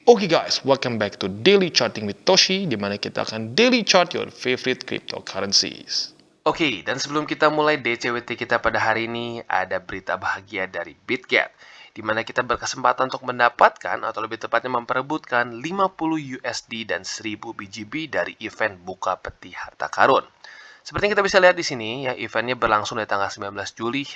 Oke guys, welcome back to Daily Charting with Toshi, di mana kita akan daily chart your favorite cryptocurrencies. Oke, dan sebelum kita mulai DCWT kita pada hari ini, ada berita bahagia dari BitGet, di mana kita berkesempatan untuk mendapatkan, atau lebih tepatnya memperebutkan 50 USD dan 1000 BGB dari event Buka Peti Harta Karun. Seperti yang kita bisa lihat di sini, ya, eventnya berlangsung dari tanggal 19 Juli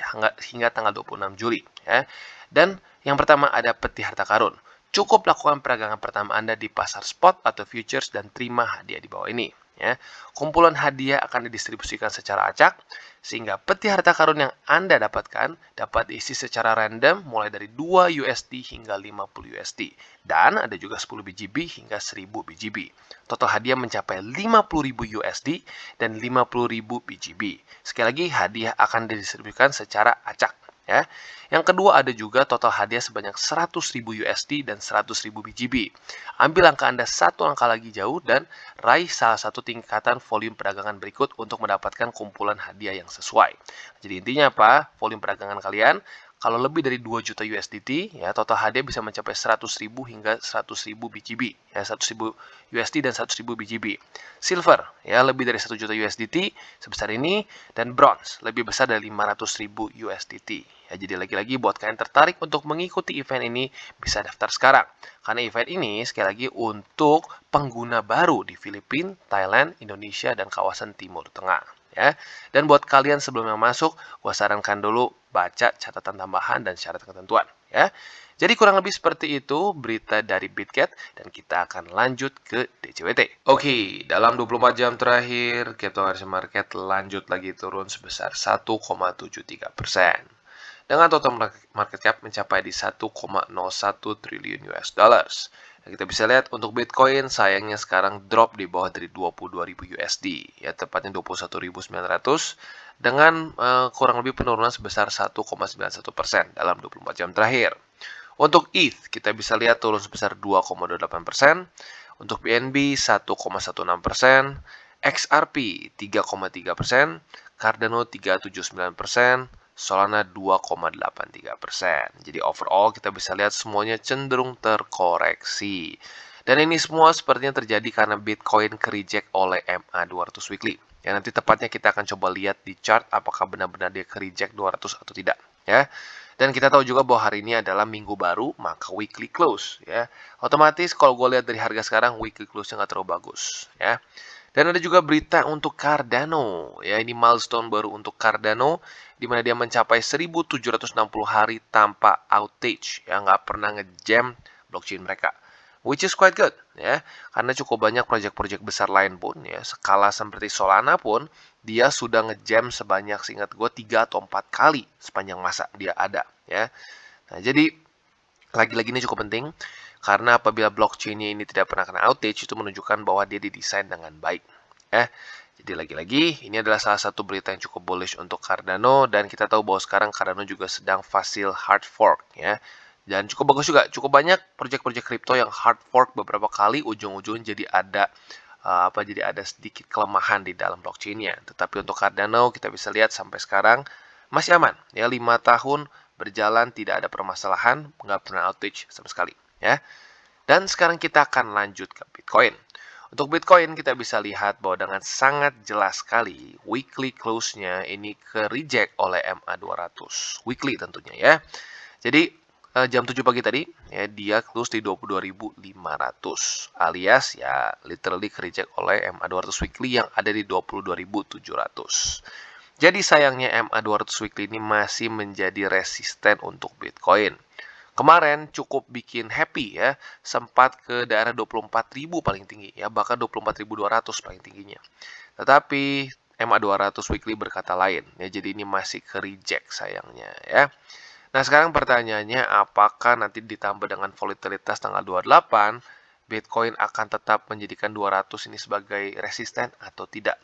hingga tanggal 26 Juli. Ya. Dan yang pertama ada Peti Harta Karun. Cukup lakukan peragangan pertama Anda di pasar spot atau futures dan terima hadiah di bawah ini. Ya. Kumpulan hadiah akan didistribusikan secara acak, sehingga peti harta karun yang Anda dapatkan dapat diisi secara random mulai dari 2 USD hingga 50 USD. Dan ada juga 10 BGB hingga 1000 BGB. Total hadiah mencapai 50.000 USD dan 50.000 BGB. Sekali lagi, hadiah akan didistribusikan secara acak. Ya. Yang kedua ada juga total hadiah sebanyak 100.000 USD dan 100.000 BGB. Ambil angka Anda satu angka lagi jauh dan raih salah satu tingkatan volume perdagangan berikut untuk mendapatkan kumpulan hadiah yang sesuai. Jadi intinya apa? Volume perdagangan kalian kalau lebih dari 2 juta USDT, ya total hadiah bisa mencapai 100.000 hingga 100.000 BGB, ya 100.000 USD dan 100.000 BGB. Silver, ya lebih dari 1 juta USDT sebesar ini, dan bronze lebih besar dari 500.000 USDT. Ya, jadi lagi-lagi buat kalian tertarik untuk mengikuti event ini bisa daftar sekarang. Karena event ini sekali lagi untuk pengguna baru di Filipina, Thailand, Indonesia, dan kawasan Timur Tengah. Ya. Dan buat kalian sebelum yang masuk, gue sarankan dulu baca catatan tambahan dan syarat ketentuan. Ya. Jadi kurang lebih seperti itu berita dari BitGet dan kita akan lanjut ke DCWT. Oke, dalam 24 jam terakhir, cryptocurrency market lanjut lagi turun sebesar 1,73%. Dengan total market cap mencapai di 1,01 triliun US dollars. Nah, kita bisa lihat untuk Bitcoin sayangnya sekarang drop di bawah dari 22.000 USD, ya tepatnya 21.900 dengan kurang lebih penurunan sebesar 1,91% dalam 24 jam terakhir. Untuk ETH kita bisa lihat turun sebesar 2,28%, untuk BNB 1,16%, XRP 3,3%, Cardano 3,79%, Solana 2,83%. Jadi overall kita bisa lihat semuanya cenderung terkoreksi. Dan ini semua sepertinya terjadi karena Bitcoin ke-reject oleh MA200 Weekly. Ya, nanti tepatnya kita akan coba lihat di chart apakah benar-benar dia ke-reject 200 atau tidak. Ya. Dan kita tahu juga bahwa hari ini adalah minggu baru, maka weekly close. Ya. Otomatis kalau gue lihat dari harga sekarang, weekly close-nya nggak terlalu bagus. Ya. Dan ada juga berita untuk Cardano. Ya, ini milestone baru untuk Cardano, di mana dia mencapai 1760 hari tanpa outage. Ya, nggak pernah ngejam blockchain mereka. Which is quite good, ya. Karena cukup banyak proyek-proyek besar lain pun, ya, skala seperti Solana pun, dia sudah ngejam sebanyak, seingat gue, 3 atau 4 kali sepanjang masa dia ada, ya. Nah, jadi, lagi-lagi ini cukup penting, karena apabila blockchain-nya ini tidak pernah kena outage, itu menunjukkan bahwa dia didesain dengan baik, ya. Jadi lagi-lagi, ini adalah salah satu berita yang cukup bullish untuk Cardano, dan kita tahu bahwa sekarang Cardano juga sedang fasil hard fork, ya. Dan cukup bagus juga, cukup banyak proyek-proyek kripto yang hard fork beberapa kali, ujung-ujungnya jadi ada sedikit kelemahan di dalam blockchain-nya. Tetapi untuk Cardano kita bisa lihat sampai sekarang masih aman, ya 5 tahun berjalan tidak ada permasalahan, nggak pernah outage sama sekali, ya. Dan sekarang kita akan lanjut ke Bitcoin. Untuk Bitcoin kita bisa lihat bahwa dengan sangat jelas sekali weekly close-nya ini ke reject oleh MA200 weekly tentunya, ya. Jadi jam 7 pagi tadi, ya, dia close di 22.500 alias ya literally reject oleh MA200 weekly yang ada di 22.700. Jadi sayangnya MA200 weekly ini masih menjadi resisten untuk Bitcoin. Kemarin cukup bikin happy, ya, sempat ke daerah 24.000 paling tinggi, ya, bahkan 24.200 paling tingginya. Tetapi MA200 weekly berkata lain, ya, jadi ini masih ke reject sayangnya, ya. Nah, sekarang pertanyaannya apakah nanti ditambah dengan volatilitas tanggal 28, Bitcoin akan tetap menjadikan 200 ini sebagai resisten atau tidak?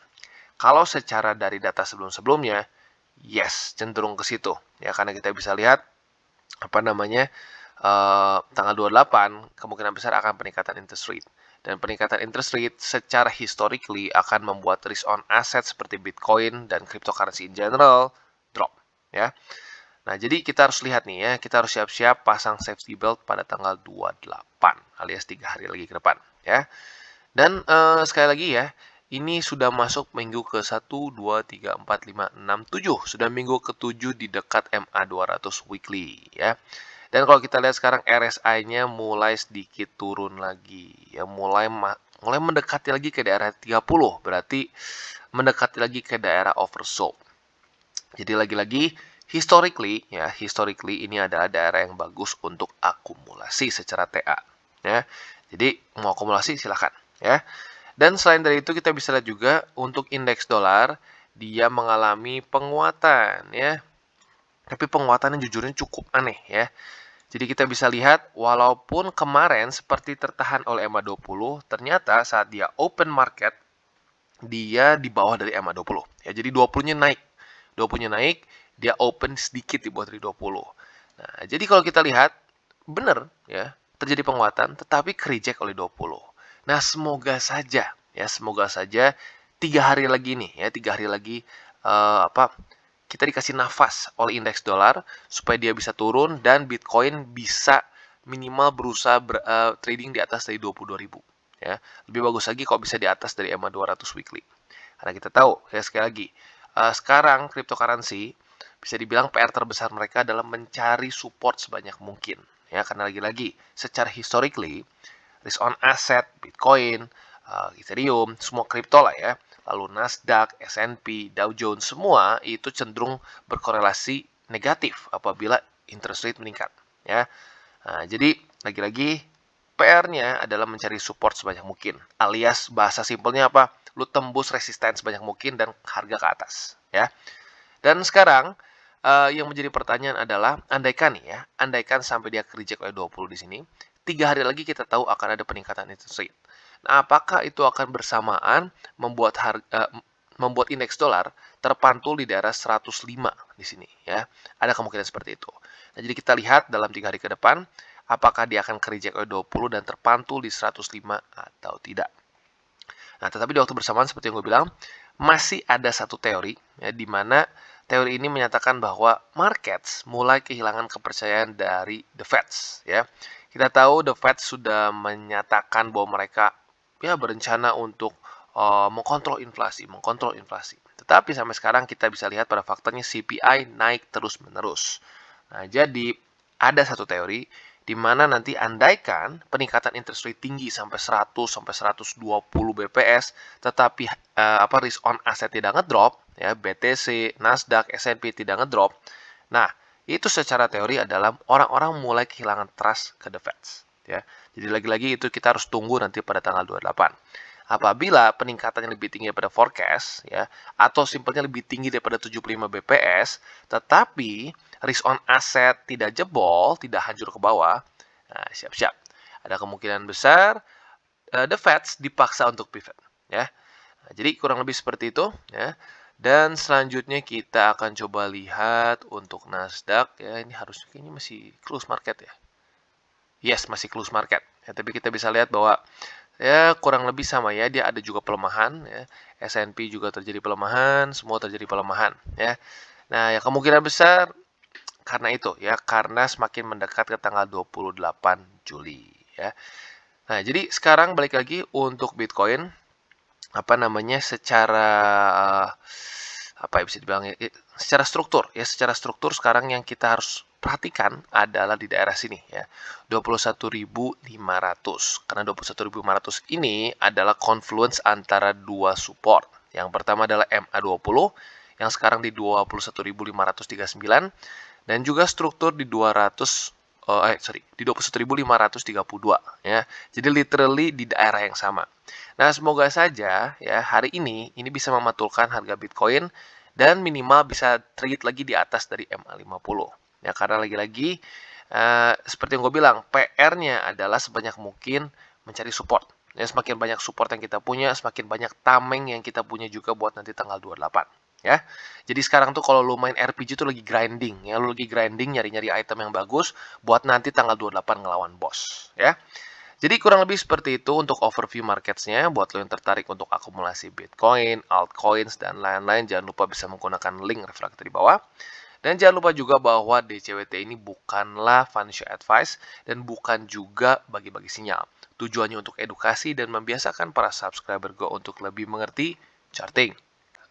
Kalau secara dari data sebelum-sebelumnya, yes, cenderung ke situ. Ya, karena kita bisa lihat tanggal 28 kemungkinan besar akan peningkatan interest rate. Dan peningkatan interest rate secara historically akan membuat risk on asset seperti Bitcoin dan cryptocurrency in general drop, ya. Nah, jadi kita harus lihat nih ya, kita harus siap-siap pasang safety belt pada tanggal 28 alias 3 hari lagi ke depan ya. Dan sekali lagi ya, ini sudah masuk minggu ke-1, 2, 3, 4, 5, 6, 7. Sudah minggu ke-7 di dekat MA 200 weekly ya. Dan kalau kita lihat sekarang RSI-nya mulai sedikit turun lagi ya, mulai mendekati lagi ke daerah 30, berarti mendekati lagi ke daerah oversold. Jadi lagi-lagi historically ini adalah daerah yang bagus untuk akumulasi secara TA ya. Jadi mau akumulasi silahkan ya. Dan selain dari itu kita bisa lihat juga untuk indeks dolar dia mengalami penguatan ya. Tapi penguatannya jujurnya cukup aneh ya. Jadi kita bisa lihat walaupun kemarin seperti tertahan oleh EMA 20, ternyata saat dia open market dia di bawah dari EMA 20 ya. Jadi 20-nya naik. 20-nya naik, dia open sedikit di bawah dari 20. Nah, jadi kalau kita lihat benar ya, terjadi penguatan tetapi kereject oleh 20. Nah, semoga saja 3 hari lagi nih ya, 3 hari lagi kita dikasih nafas oleh indeks dolar supaya dia bisa turun dan Bitcoin bisa minimal berusaha trading di atas dari 22.000 ya. Lebih bagus lagi kalau bisa di atas dari EMA 200 weekly. Karena kita tahu ya sekali lagi sekarang cryptocurrency bisa dibilang PR terbesar mereka adalah mencari support sebanyak mungkin ya, karena lagi-lagi secara historically risk on asset, Bitcoin, Ethereum, semua kripto lah ya, lalu Nasdaq, S&P, Dow Jones, semua itu cenderung berkorelasi negatif apabila interest rate meningkat ya. Nah, jadi lagi-lagi PR-nya adalah mencari support sebanyak mungkin, alias bahasa simpelnya apa? Lu tembus resisten sebanyak mungkin dan harga ke atas ya. Dan sekarang yang menjadi pertanyaan adalah andaikan sampai dia reject oleh 20 di sini, 3 hari lagi kita tahu akan ada peningkatan interest rate. Nah, apakah itu akan bersamaan membuat indeks dolar terpantul di daerah 105 di sini ya. Ada kemungkinan seperti itu. Nah, jadi kita lihat dalam 3 hari ke depan apakah dia akan reject oleh 20 dan terpantul di 105 atau tidak. Nah, tetapi di waktu bersamaan seperti yang gue bilang, masih ada satu teori ya, di mana teori ini menyatakan bahwa markets mulai kehilangan kepercayaan dari the Feds ya. Kita tahu the Fed sudah menyatakan bahwa mereka ya berencana untuk mengkontrol inflasi. Tetapi sampai sekarang kita bisa lihat pada faktanya CPI naik terus-menerus. Nah, jadi ada satu teori di mana nanti andaikan peningkatan interest rate tinggi sampai 100 sampai 120 BPS, tetapi risk on asset tidak ngedrop, ya BTC, Nasdaq, S&P tidak ngedrop. Nah, itu secara teori adalah orang-orang mulai kehilangan trust ke the Feds, ya. Jadi lagi-lagi itu kita harus tunggu nanti pada tanggal 28. Apabila peningkatannya lebih tinggi daripada forecast ya, atau simpelnya lebih tinggi daripada 75 BPS, tetapi risk on asset tidak jebol, tidak hancur ke bawah, nah siap-siap. Ada kemungkinan besar the Feds dipaksa untuk pivot ya. Nah, jadi kurang lebih seperti itu ya. Dan selanjutnya kita akan coba lihat untuk Nasdaq ya, ini harusnya ini masih close market ya. Yes, masih close market. Ya, tapi kita bisa lihat bahwa ya kurang lebih sama ya, dia ada juga pelemahan ya. S&P juga terjadi pelemahan, semua terjadi pelemahan ya. Nah, ya kemungkinan besar karena itu ya, karena semakin mendekat ke tanggal 28 Juli ya. Nah, jadi sekarang balik lagi untuk Bitcoin secara bisa dibilang secara struktur sekarang yang kita harus perhatikan adalah di daerah sini ya, 21.500. Karena 21.500 ini adalah confluence antara dua support. Yang pertama adalah MA20 yang sekarang di 21.539 dan juga struktur di 21.532 ya. Jadi literally di daerah yang sama. Nah, semoga saja ya hari ini bisa mematulkan harga Bitcoin dan minimal bisa trade lagi di atas dari MA50. Ya, karena lagi-lagi seperti yang gue bilang, PR-nya adalah sebanyak mungkin mencari support. Ya, semakin banyak support yang kita punya, semakin banyak tameng yang kita punya juga buat nanti tanggal 28. Ya, jadi sekarang tuh kalau lu main RPG tuh lagi grinding ya, lu lagi grinding nyari-nyari item yang bagus buat nanti tanggal 28 ngelawan bos ya. Jadi kurang lebih seperti itu untuk overview marketsnya. Buat lo yang tertarik untuk akumulasi Bitcoin, altcoins, dan lain-lain, jangan lupa bisa menggunakan link reflektor di bawah. Dan jangan lupa juga bahwa DCWT ini bukanlah financial advice dan bukan juga bagi-bagi sinyal. Tujuannya untuk edukasi dan membiasakan para subscriber Go untuk lebih mengerti charting.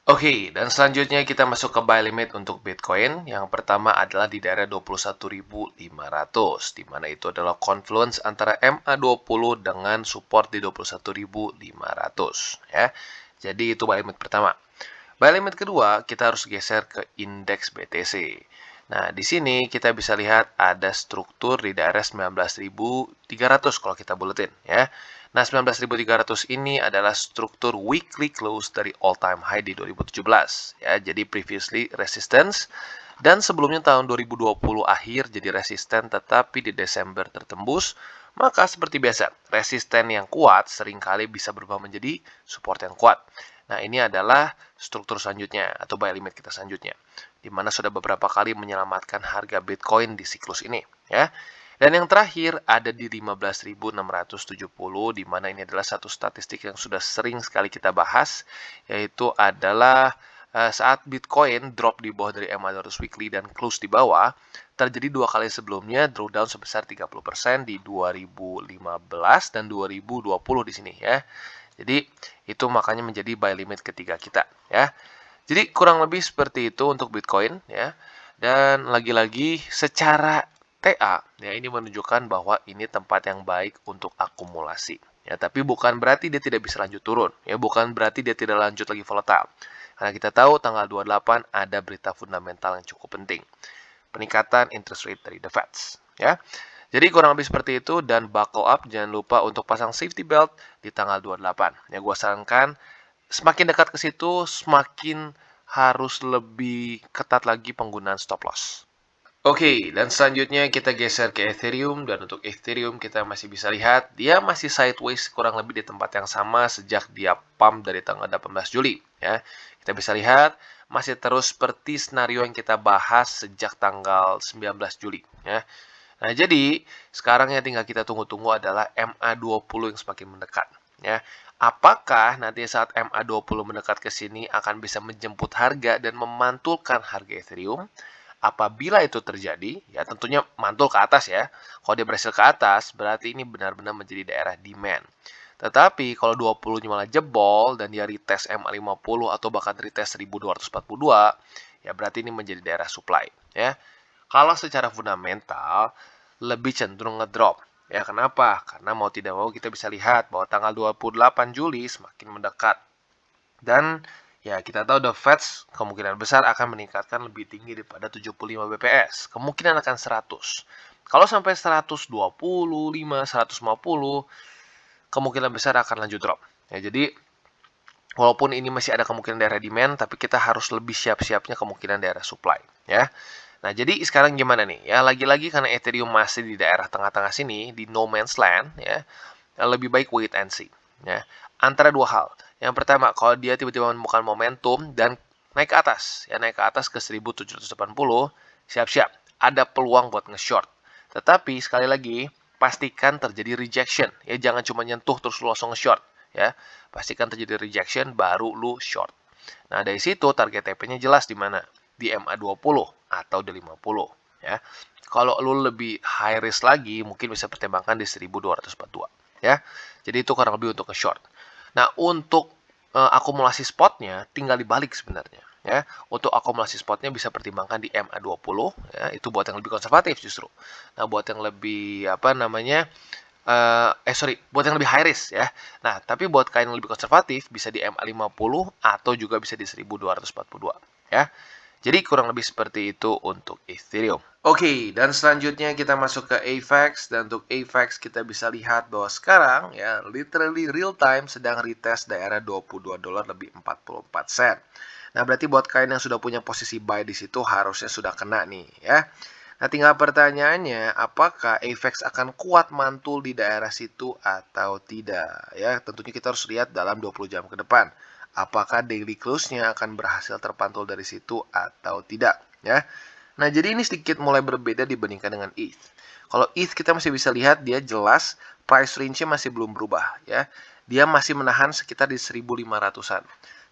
Oke, dan selanjutnya kita masuk ke buy limit untuk Bitcoin. Yang pertama adalah di daerah 21.500, di mana itu adalah confluence antara MA20 dengan support di 21.500 ya. Jadi itu buy limit pertama. Buy limit kedua, kita harus geser ke indeks BTC. Nah, di sini kita bisa lihat ada struktur di daerah 19.300 kalau kita buletin ya. Nah, 19.300 ini adalah struktur weekly close dari all time high di 2017 ya. Jadi previously resistance dan sebelumnya tahun 2020 akhir jadi resisten, tetapi di Desember tertembus. Maka seperti biasa, resisten yang kuat seringkali bisa berubah menjadi support yang kuat. Nah, ini adalah struktur selanjutnya atau buy limit kita selanjutnya, di mana sudah beberapa kali menyelamatkan harga Bitcoin di siklus ini ya. Dan yang terakhir ada di 15.670, di mana ini adalah satu statistik yang sudah sering sekali kita bahas, yaitu adalah saat Bitcoin drop di bawah dari MA200 weekly dan close di bawah, terjadi dua kali sebelumnya drawdown sebesar 30% di 2015 dan 2020 di sini ya. Jadi itu makanya menjadi buy limit ketiga kita ya. Jadi kurang lebih seperti itu untuk Bitcoin ya. Dan lagi-lagi secara TA ya, ini menunjukkan bahwa ini tempat yang baik untuk akumulasi ya, tapi bukan berarti dia tidak bisa lanjut turun ya, bukan berarti dia tidak lanjut lagi volatile. Karena kita tahu tanggal 28 ada berita fundamental yang cukup penting. Peningkatan interest rate dari The Fed ya. Jadi kurang lebih seperti itu, dan buckle up, jangan lupa untuk pasang safety belt di tanggal 28. Ya, gue sarankan semakin dekat ke situ, semakin harus lebih ketat lagi penggunaan stop loss. Oke, dan selanjutnya kita geser ke Ethereum, dan untuk Ethereum kita masih bisa lihat dia masih sideways kurang lebih di tempat yang sama sejak dia pump dari tanggal 18 Juli ya. Kita bisa lihat masih terus seperti skenario yang kita bahas sejak tanggal 19 Juli ya. Nah, jadi sekarang yang tinggal kita tunggu-tunggu adalah MA20 yang semakin mendekat ya. Apakah nanti saat MA20 mendekat ke sini akan bisa menjemput harga dan memantulkan harga Ethereum? Apabila itu terjadi, ya tentunya mantul ke atas ya. Kalau dia berhasil ke atas, berarti ini benar-benar menjadi daerah demand. Tetapi kalau 20-nya malah jebol dan dia retest MA50 atau bahkan retest 1242, ya berarti ini menjadi daerah supply ya. Kalau secara fundamental lebih cenderung ngedrop. Ya, kenapa? Karena mau tidak mau kita bisa lihat bahwa tanggal 28 Juli semakin mendekat. Dan ya kita tahu The Fed kemungkinan besar akan meningkatkan lebih tinggi daripada 75 BPS. Kemungkinan akan 100. Kalau sampai 125, 150, kemungkinan besar akan lanjut drop. Ya, jadi walaupun ini masih ada kemungkinan daerah demand, tapi kita harus lebih siap-siapnya kemungkinan daerah supply ya. Nah, jadi sekarang gimana nih? Ya, lagi-lagi karena Ethereum masih di daerah tengah-tengah sini, di no man's land, ya, lebih baik wait and see. Ya. Antara dua hal. Yang pertama, kalau dia tiba-tiba menemukan momentum dan naik ke atas, ya naik ke atas ke 1780, siap-siap. Ada peluang buat nge-short. Tetapi, sekali lagi, pastikan terjadi rejection. Ya, jangan cuma nyentuh terus lu langsung nge-short. Ya, pastikan terjadi rejection, baru lu short. Nah, dari situ target TP-nya jelas di mana? Di MA20 atau di 50 ya. Kalau lu lebih high risk lagi, mungkin bisa pertimbangkan di 1242 ya. Jadi itu kurang lebih untuk nge-short. Nah, untuk akumulasi spotnya tinggal dibalik sebenarnya ya. Untuk akumulasi spotnya bisa pertimbangkan di MA20 ya, itu buat yang lebih konservatif justru. Nah, buat yang lebih buat yang lebih high risk ya. Nah, tapi buat kalian yang lebih konservatif bisa di MA50 atau juga bisa di 1242 ya. Jadi kurang lebih seperti itu untuk Ethereum. Oke, dan selanjutnya kita masuk ke AVAX, dan untuk AVAX kita bisa lihat bahwa sekarang ya literally real time sedang retest daerah 22 dolar lebih 44 sen. Nah, berarti buat kalian yang sudah punya posisi buy di situ harusnya sudah kena nih ya. Nah, tinggal pertanyaannya, apakah AVAX akan kuat mantul di daerah situ atau tidak? Ya, tentunya kita harus lihat dalam 20 jam ke depan. Apakah daily close-nya akan berhasil terpantul dari situ atau tidak? Ya. Nah, jadi ini sedikit mulai berbeda dibandingkan dengan ETH. Kalau ETH kita masih bisa lihat dia jelas price range-nya masih belum berubah. Ya. Dia masih menahan sekitar di 1.500-an.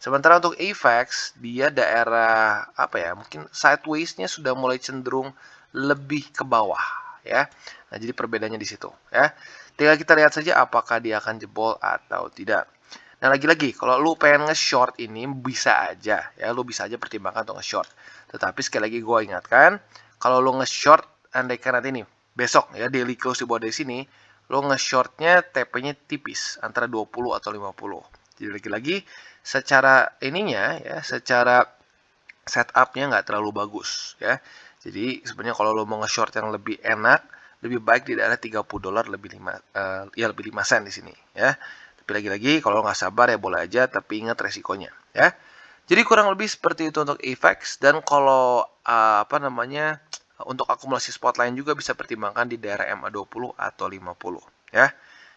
Sementara untuk AVAX, dia daerah apa ya? Mungkin sideways-nya sudah mulai cenderung lebih ke bawah ya. Nah, jadi perbedaannya di situ ya. Tinggal kita lihat saja apakah dia akan jebol atau tidak. Nah, lagi-lagi kalau lu pengen nge-short ini bisa aja ya, lu bisa aja pertimbangkan untuk nge-short. Tetapi sekali lagi gue ingatkan, kalau lu nge-short andaikan nanti nih besok ya daily close di bawah dari sini, lu nge-shortnya TP-nya tipis antara 20 atau 50. Jadi lagi-lagi secara ininya ya, secara setupnya nggak terlalu bagus ya. Jadi sebenarnya kalau lo mau nge-short yang lebih enak, lebih baik di daerah $30 lebih 5 sen di sini ya. Tapi lagi-lagi kalau nggak sabar ya boleh aja, tapi ingat resikonya ya. Jadi kurang lebih seperti itu untuk AVAX, dan kalau apa namanya untuk akumulasi spot lain juga bisa pertimbangkan di daerah MA20 atau 50 ya.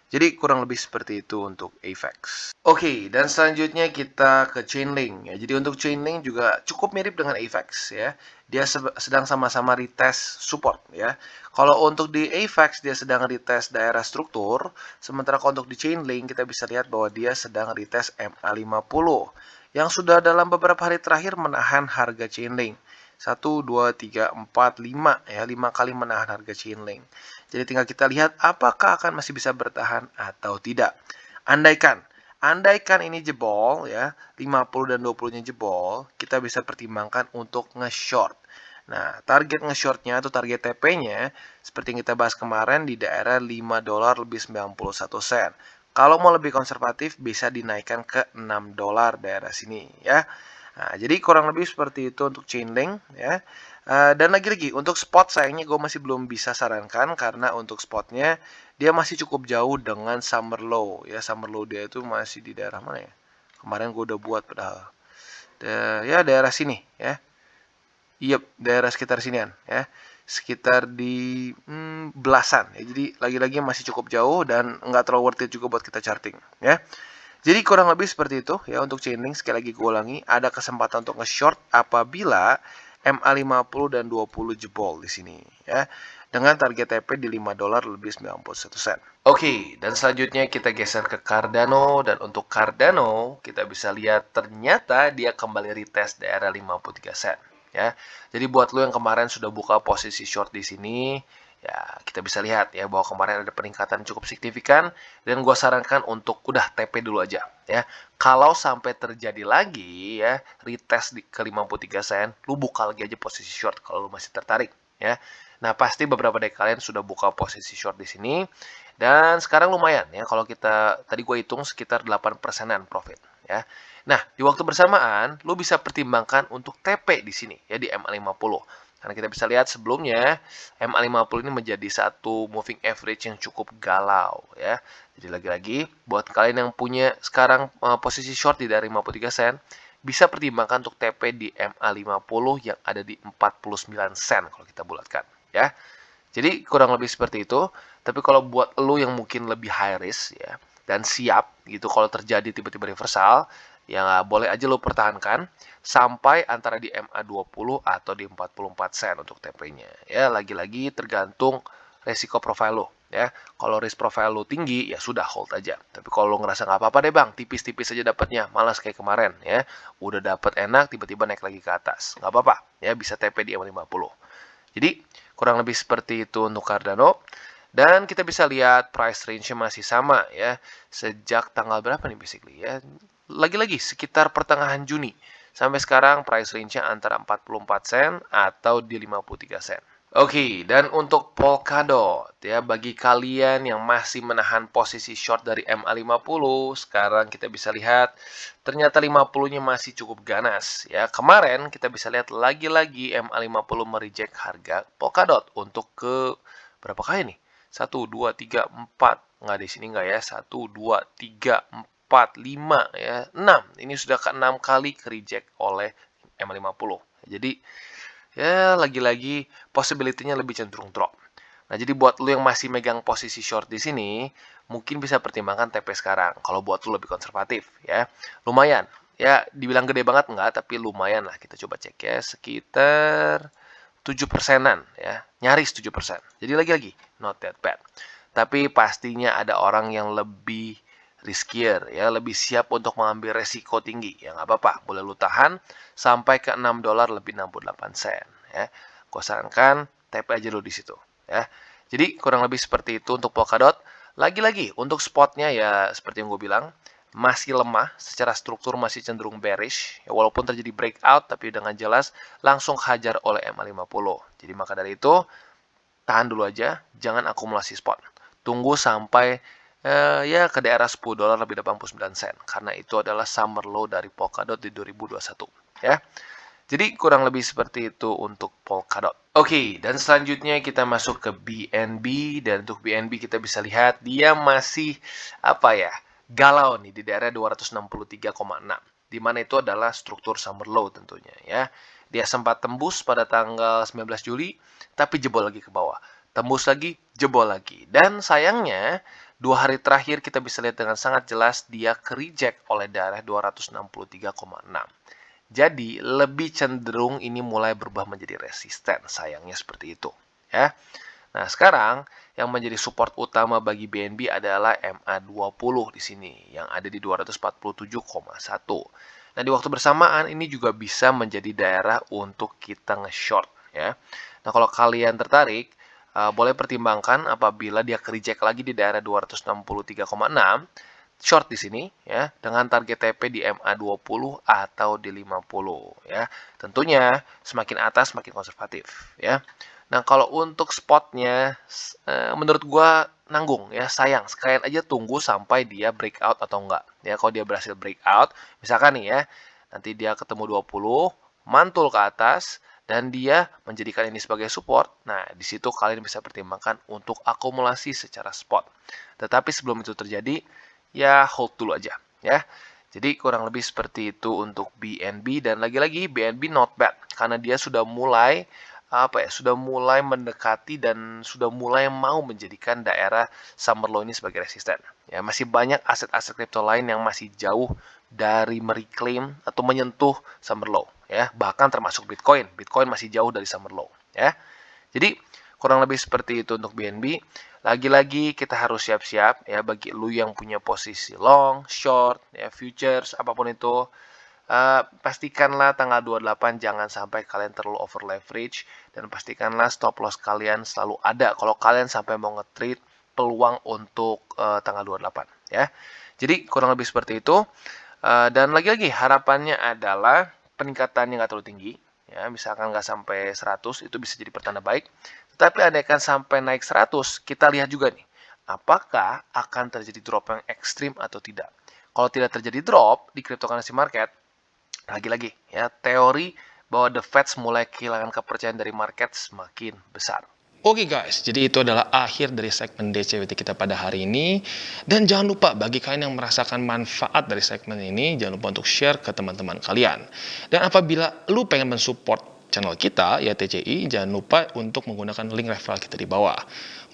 Jadi kurang lebih seperti itu untuk AVAX. Oke, dan selanjutnya kita ke Chainlink ya. Jadi untuk Chainlink juga cukup mirip dengan AVAX ya. Dia sedang sama-sama retest support ya. Kalau untuk di AVAX dia sedang retest daerah struktur, sementara kalau untuk di Chainlink kita bisa lihat bahwa dia sedang retest MA50 yang sudah dalam beberapa hari terakhir menahan harga Chainlink. 1, 2, 3, 4, 5 ya, 5 kali menahan harga Chainlink. Jadi tinggal kita lihat apakah akan masih bisa bertahan atau tidak. Andaikan ini jebol ya, 50 dan 20-nya jebol, kita bisa pertimbangkan untuk nge-short. Nah, target nge-shortnya atau target TP-nya seperti yang kita bahas kemarin di daerah $5 lebih 91 sen. Kalau mau lebih konservatif bisa dinaikkan ke $6 daerah sini ya. Nah, jadi kurang lebih seperti itu untuk Chainlink ya. Dan lagi-lagi untuk spot sayangnya gue masih belum bisa sarankan karena untuk spotnya dia masih cukup jauh dengan summer low ya. Summer low dia itu masih di daerah mana ya? Kemarin gue udah buat padahal. Ya daerah sini ya. Yep, daerah sekitar sinian ya. Sekitar di belasan ya. Jadi lagi-lagi masih cukup jauh dan nggak terlalu worth it juga buat kita charting ya. Jadi kurang lebih seperti itu ya untuk Chainlink. Sekali lagi gue ulangi, ada kesempatan untuk nge-short apabila MA50 dan 20 jebol di sini ya. Dengan target TP di $5 lebih 91 sen. Oke, dan selanjutnya kita geser ke Cardano, dan untuk Cardano kita bisa lihat ternyata dia kembali retest daerah 53 sen ya. Jadi buat lo yang kemarin sudah buka posisi short di sini, ya kita bisa lihat ya bahwa kemarin ada peningkatan cukup signifikan, dan gue sarankan untuk udah TP dulu aja ya. Kalau sampai terjadi lagi ya retest ke 53 sen, lu buka lagi aja posisi short kalau lu masih tertarik ya. Nah, pasti beberapa dari kalian sudah buka posisi short di sini, dan sekarang lumayan ya kalau kita tadi gue hitung sekitar 8%-an profit ya. Nah, di waktu bersamaan lu bisa pertimbangkan untuk TP di sini ya di MA50. Karena kita bisa lihat sebelumnya MA50 ini menjadi satu moving average yang cukup galau ya. Jadi lagi-lagi buat kalian yang punya sekarang posisi short di dari 53 sen, bisa pertimbangkan untuk TP di MA50 yang ada di 49 sen kalau kita bulatkan ya. Jadi kurang lebih seperti itu. Tapi kalau buat lo yang mungkin lebih high risk ya dan siap gitu kalau terjadi tiba-tiba reversal, ya boleh aja lo pertahankan sampai antara di MA20 atau di 44 sen untuk TP-nya. Ya, lagi-lagi tergantung resiko profile lo ya. Kalau risk profile lo tinggi, ya sudah hold aja. Tapi kalau lo ngerasa nggak apa-apa deh bang, tipis-tipis aja dapatnya, malas kayak kemarin ya. Udah dapat enak, tiba-tiba naik lagi ke atas. Nggak apa-apa ya, bisa TP di MA50. Jadi kurang lebih seperti itu untuk Cardano. Dan kita bisa lihat price range-nya masih sama ya. Sejak tanggal berapa nih basically ya? Lagi-lagi sekitar pertengahan Juni. Sampai sekarang price range-nya antara 44 sen atau di 53 sen. Oke, dan untuk Polkadot ya, bagi kalian yang masih menahan posisi short dari MA50, sekarang kita bisa lihat ternyata 50-nya masih cukup ganas ya. Kemarin kita bisa lihat lagi-lagi MA50 mereject harga Polkadot untuk ke berapa kali nih? 1 2 3 4. Nggak di sini nggak ya? 1 2 3 4 5 ya. 6. Ini sudah ke-6 kali ke reject oleh MA50. Jadi ya lagi-lagi possibility-nya lebih cenderung drop. Nah, jadi buat lu yang masih megang posisi short di sini, mungkin bisa pertimbangkan TP sekarang. Kalau buat lu lebih konservatif ya. Lumayan. Ya, dibilang gede banget enggak, tapi lumayan lah. Kita coba cek ya, sekitar 7%-an ya. Nyaris 7%. Jadi lagi-lagi not that bad. Tapi pastinya ada orang yang lebih riskier ya, lebih siap untuk mengambil resiko tinggi. Ya nggak apa-apa, boleh lu tahan sampai ke $6 lebih 68 sen ya. Gua sarankan TP aja dulu di situ ya. Jadi kurang lebih seperti itu untuk Polkadot. Lagi-lagi untuk spotnya ya seperti yang gue bilang masih lemah, secara struktur masih cenderung bearish ya, walaupun terjadi breakout tapi dengan jelas langsung hajar oleh MA50. Jadi maka dari itu tahan dulu aja, jangan akumulasi spot. Tunggu sampai ya ke daerah $10 lebih 89 sen karena itu adalah summer low dari Polkadot di 2021 ya. Jadi kurang lebih seperti itu untuk Polkadot. Oke, dan selanjutnya kita masuk ke BNB dan untuk BNB kita bisa lihat dia masih galau nih di daerah 263,6 di mana itu adalah struktur summer low tentunya ya. Dia sempat tembus pada tanggal 19 Juli tapi jebol lagi ke bawah. Tembus lagi, jebol lagi. Dan sayangnya 2 hari terakhir kita bisa lihat dengan sangat jelas dia ke-reject oleh daerah 263,6. Jadi lebih cenderung ini mulai berubah menjadi resisten, sayangnya seperti itu ya. Nah, sekarang yang menjadi support utama bagi BNB adalah MA20 di sini yang ada di 247,1. Nah, di waktu bersamaan ini juga bisa menjadi daerah untuk kita nge-short ya. Nah, kalau kalian tertarik boleh pertimbangkan apabila dia ke-reject lagi di daerah 263,6 short di sini ya dengan target TP di MA20 atau di 50 ya. Tentunya semakin atas semakin konservatif ya. Nah, kalau untuk spotnya menurut gua nanggung ya, sayang. Sekalian aja tunggu sampai dia breakout atau enggak ya. Kalau dia berhasil breakout, misalkan nih ya, nanti dia ketemu 20, mantul ke atas dan dia menjadikan ini sebagai support. Nah, di situ kalian bisa pertimbangkan untuk akumulasi secara spot. Tetapi sebelum itu terjadi, ya hold dulu aja ya. Jadi kurang lebih seperti itu untuk BNB dan lagi-lagi BNB not bad karena dia sudah mulai sudah mulai mendekati dan sudah mulai mau menjadikan daerah summer low ini sebagai resisten. Ya, masih banyak aset-aset kripto lain yang masih jauh dari mereclaim atau menyentuh summer low ya, bahkan termasuk Bitcoin. Bitcoin masih jauh dari summer low ya. Jadi kurang lebih seperti itu untuk BNB. Lagi-lagi kita harus siap-siap ya bagi lu yang punya posisi long, short, ya futures, apapun itu. Pastikanlah tanggal 28 jangan sampai kalian terlalu over leverage dan pastikanlah stop loss kalian selalu ada kalau kalian sampai mau nge-trade peluang untuk tanggal 28 ya. Jadi kurang lebih seperti itu. Dan lagi-lagi harapannya adalah peningkatannya nggak terlalu tinggi ya, misalkan nggak sampai 100 itu bisa jadi pertanda baik. Tetapi andaikan sampai naik 100, kita lihat juga nih, apakah akan terjadi drop yang ekstrim atau tidak. Kalau tidak terjadi drop di cryptocurrency market, lagi-lagi ya, teori bahwa the Fed mulai kehilangan kepercayaan dari market semakin besar. Oke guys, jadi itu adalah akhir dari segmen DCWT kita pada hari ini. Dan jangan lupa bagi kalian yang merasakan manfaat dari segmen ini, jangan lupa untuk share ke teman-teman kalian. Dan apabila lu pengen mensupport channel kita, ya TCI, jangan lupa untuk menggunakan link referral kita di bawah.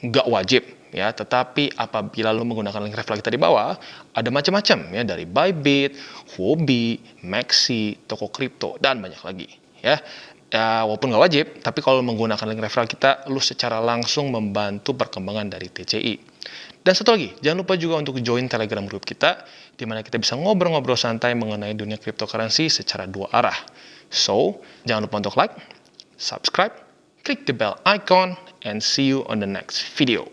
Nggak wajib ya, tetapi apabila lu menggunakan link referral kita di bawah, ada macam-macam ya, dari Bybit, Huobi, Maxi, toko kripto, dan banyak lagi ya. Ya, walaupun nggak wajib, tapi kalau menggunakan link referral kita, lu secara langsung membantu perkembangan dari TCI. Dan satu lagi, jangan lupa juga untuk join Telegram group kita, di mana kita bisa ngobrol-ngobrol santai mengenai dunia cryptocurrency secara dua arah. So, jangan lupa untuk like, subscribe, klik the bell icon, and see you on the next video.